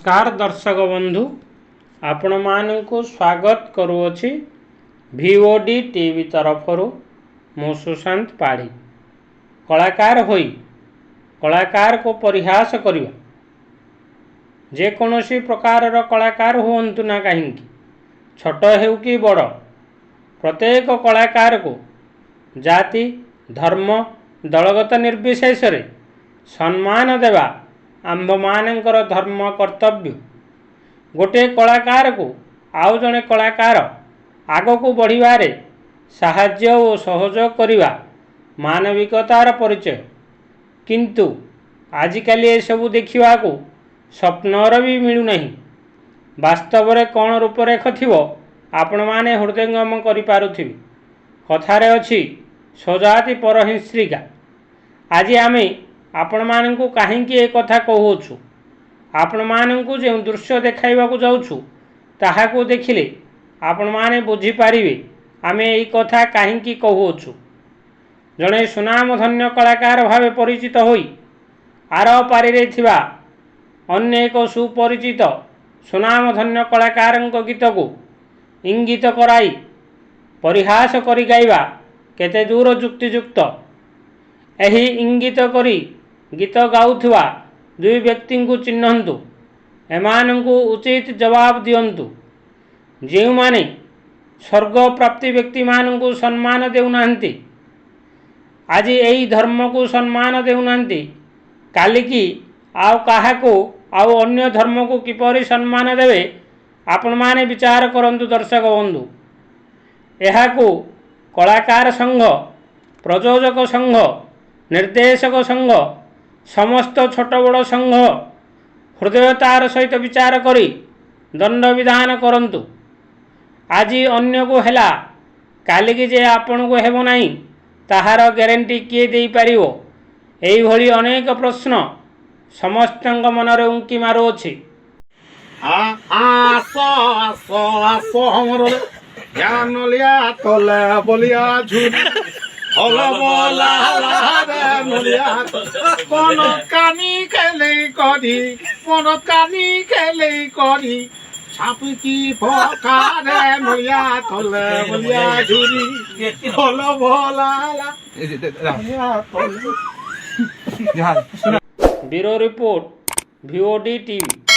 नमस्कार दर्शक बंधु आपण मानकु स्वागत करुअछि भिओडी टीवी तरफरु मु सुशांत पाढ़ी। कलाकार होई कलाकार को परिहास करिबा जेकोसी प्रकार कलाकार हुअंतु ना कहीं छोट हेउ कि बड़ प्रत्येक कलाकार को जाति धर्म दलगत निर्विशेष रे सम्मान देवा आंभ मानकर धर्म कर्तव्य। गोटे कलाकार को आउ जड़े कलाकार आग को बढ़िबारे साहाय्य और सहयोग करिबा मानविकतार परिचय। किंतु आजिकाली ये सब देखा स्वप्नर भी मिलू नहीं। वास्तव में कौन रूपरेख थिबो आपण माने हृदयंगम करि पारुथिबे। कथारे अछि स्वजाति परहिंस्त्रिका। आज आमे आपण मानकु काहींकि ए कथा कहूछु आपण मानकु जे दृश्य देखाइबाकु जाउछु ताहाकु देखिले आपण माने बुझी पारिबे आमे एई कथा काहींकि कहूछु। जणे सुनामधन्य कलाकार भावे परिचित होई आर पारिरे थिबा अन्य एक सुपरिचित सुनामधन्य कलाकारଙ୍କ गीतकु इंगित कराई परिहास करि गाइबा केते दूर युक्तियुक्त। एही इंगित करी गीत गाउथुवा दुई व्यक्ति को चिन्हंतु एमानंकु उचित जवाब दियंतु। जेउ माने स्वर्ग प्राप्ति व्यक्ति मानंकु सम्मान देउनांती आज एई धर्म को सम्मान देउनांती काली की आउ काहाकु आउ अन्य धर्म को किपरि सम्मान देवे आपण माने विचार करंतु। दर्शक बंधु एहाकु कलाकार संघ प्रयोजक संघ निर्देशक संघ समस्त छोट बड़ संघ हृदयतार सहित विचार करी दंड विधान करंतु। आज अन्य को हेला काली की जे आपण को हेबो नाही ताहार ग्यारंटी किए देई परिवो एई भली अनेक प्रश्न समस्त मनरे उंकी मारुअछि। आसो आसो आसो हमरो ज्ञान लिया तोले बोलिया झूठ होला बोला रे मुलिया कोन कानी खेले करी कोन कानी खेले करी छाप की फोका रे मुलिया तोले बोलिया झूरी होला बोला ब्यूरो रिपोर्ट भिओडी टीवी।